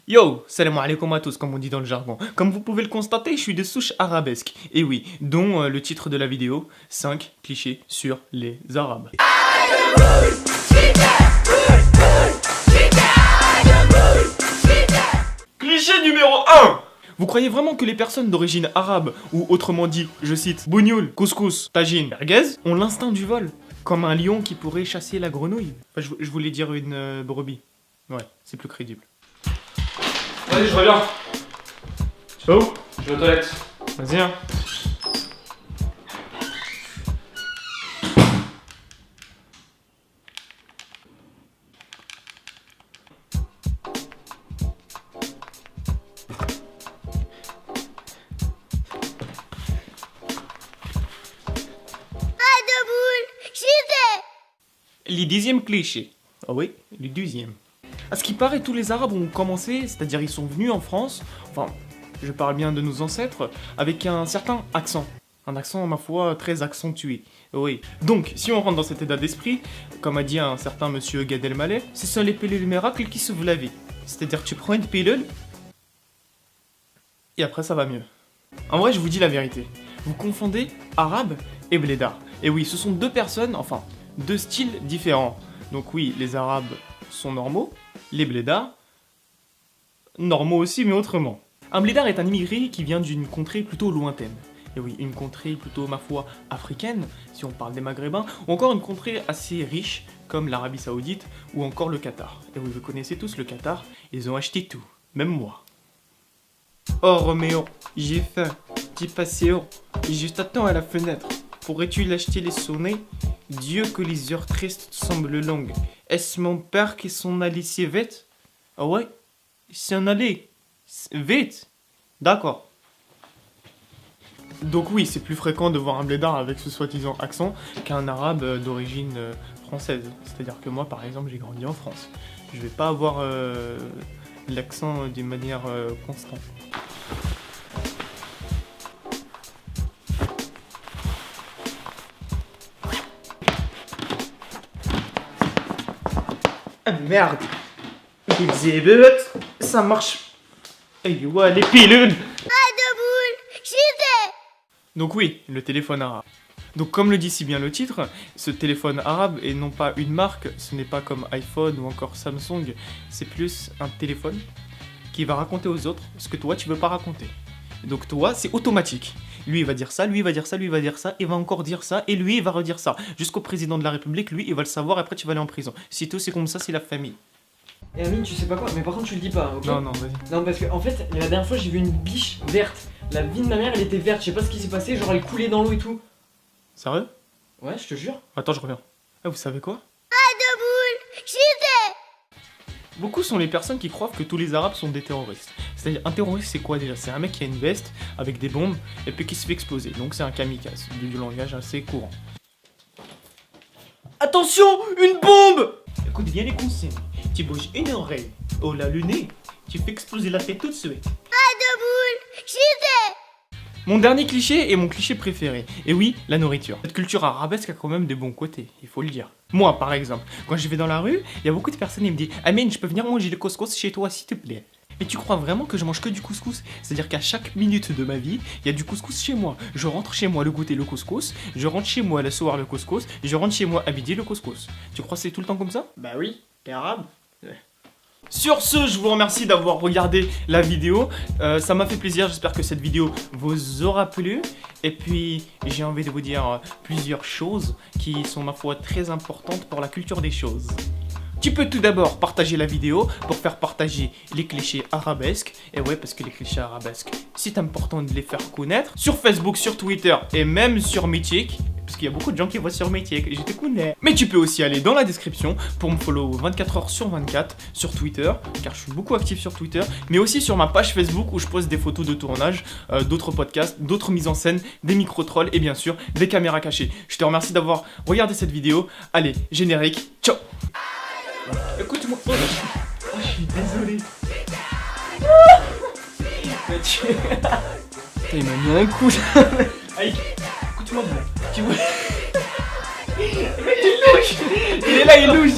Yo, salam alaikum à tous, comme on dit dans le jargon. Comme vous pouvez le constater, je suis de souche arabesque. Et oui, dont le titre de la vidéo, 5 clichés sur les Arabes. Cliché numéro 1. Vous croyez vraiment que les personnes d'origine arabe, ou autrement dit, je cite, bougnoul, couscous, tagine, merguez, ont l'instinct du vol? Comme un lion qui pourrait chasser la grenouille? Enfin, je voulais dire une brebis. Ouais, c'est plus crédible. Vas-y, je reviens. Oh, Je vais aux toilettes. vas-y hein. Les 10e cliché. Ah oui, le 12e. À ce qui paraît, tous les Arabes ont commencé, c'est-à-dire ils sont venus en France, enfin, je parle bien de nos ancêtres, avec un certain accent. Un accent, ma foi, très accentué. Oui. Donc, si on rentre dans cet état d'esprit, comme a dit un certain monsieur Gad Elmaleh, ce sont les pilules miracles qui sauvent la vie. C'est-à-dire que tu prends une pilule, et après ça va mieux. En vrai, je vous dis la vérité. Vous confondez arabe et blédard. Et oui, ce sont deux personnes, enfin, deux styles différents. Donc oui, les Arabes sont normaux, les blédards, normaux aussi, mais autrement. Un blédard est un immigré qui vient d'une contrée plutôt lointaine. Et oui, une contrée plutôt, ma foi, africaine, si on parle des Maghrébins, ou encore une contrée assez riche, comme l'Arabie Saoudite, ou encore le Qatar. Et oui, vous connaissez tous le Qatar, ils ont acheté tout, même moi. Oh Roméo, j'ai faim, petit passéo, et juste attends à la fenêtre. Pourrais-tu l'acheter les sonnets? Dieu que les heures tristes semblent longues. Est-ce mon père qui s'en allait si vite? Ah ouais? Il s'en allait vite? D'accord. Donc oui, c'est plus fréquent de voir un blédard avec ce soi-disant accent qu'un arabe d'origine française. C'est-à-dire que moi, par exemple, j'ai grandi en France. Je vais pas avoir l'accent d'une manière constante. Ah merde! Ça marche. Et ouais, les pilules! Donc oui, le téléphone arabe. Donc comme le dit si bien le titre, ce téléphone arabe est non pas une marque, ce n'est pas comme iPhone ou encore Samsung, c'est plus un téléphone qui va raconter aux autres ce que toi tu veux pas raconter. Donc toi, c'est automatique. Lui il va dire ça, lui il va dire ça, lui il va dire ça, il va encore dire ça, et lui il va redire ça. Jusqu'au président de la République, lui il va le savoir, après tu vas aller en prison. Si tout c'est comme ça, c'est la famille. Et Amine, tu sais pas quoi, mais par contre tu le dis pas, ok? Non, non, vas-y. Non, parce que en fait, la dernière fois j'ai vu une biche verte. La vie de ma mère elle était verte, je sais pas ce qui s'est passé, genre elle coulait dans l'eau et tout. Sérieux? Ouais, je te jure. Attends, je reviens. Ah, vous savez quoi? Beaucoup sont les personnes qui croient que tous les Arabes sont des terroristes. C'est-à-dire, un terroriste c'est quoi déjà? C'est un mec qui a une veste avec des bombes et puis qui se fait exploser. Donc c'est un kamikaze, du langage assez courant. Attention, une bombe! Écoute bien les consignes. Tu bouges une oreille, oh là le nez, tu fais exploser la tête tout de suite. Mon dernier cliché est mon cliché préféré. Et oui, la nourriture. Cette culture arabesque a quand même des bons côtés, il faut le dire. Moi, par exemple, quand je vais dans la rue, il y a beaucoup de personnes qui me disent « Amine, je peux venir manger le couscous chez toi, s'il te plaît ?» Mais tu crois vraiment que je mange que du couscous? C'est-à-dire qu'à chaque minute de ma vie, il y a du couscous chez moi. Je rentre chez moi le goûter le couscous, je rentre chez moi le soir le couscous, je rentre chez moi à midi le couscous. Tu crois que c'est tout le temps comme ça? Bah oui, t'es arabe. Ouais. Sur ce, je vous remercie d'avoir regardé la vidéo, ça m'a fait plaisir, j'espère que cette vidéo vous aura plu. Et puis, j'ai envie de vous dire plusieurs choses qui sont ma foi très importantes pour la culture des choses. Tu peux tout d'abord partager la vidéo pour faire partager les clichés arabesques. Et ouais, parce que les clichés arabesques, c'est important de les faire connaître. Sur Facebook, sur Twitter et même sur Mythic. Parce qu'il y a beaucoup de gens qui voient sur Mythic et je te connais. Mais tu peux aussi aller dans la description pour me follow 24 h sur 24 sur Twitter, car je suis beaucoup actif sur Twitter, mais aussi sur ma page Facebook où je poste des photos de tournage, d'autres podcasts, d'autres mises en scène, des micro-trolls et bien sûr des caméras cachées. Je te remercie d'avoir regardé cette vidéo. Allez, générique, ciao. Écoute-moi. Oh, je suis désolé. Il m'a mis un coup. Aïe, écoute-moi bien. Tu vois. Il est louche. Il est là, il est louche.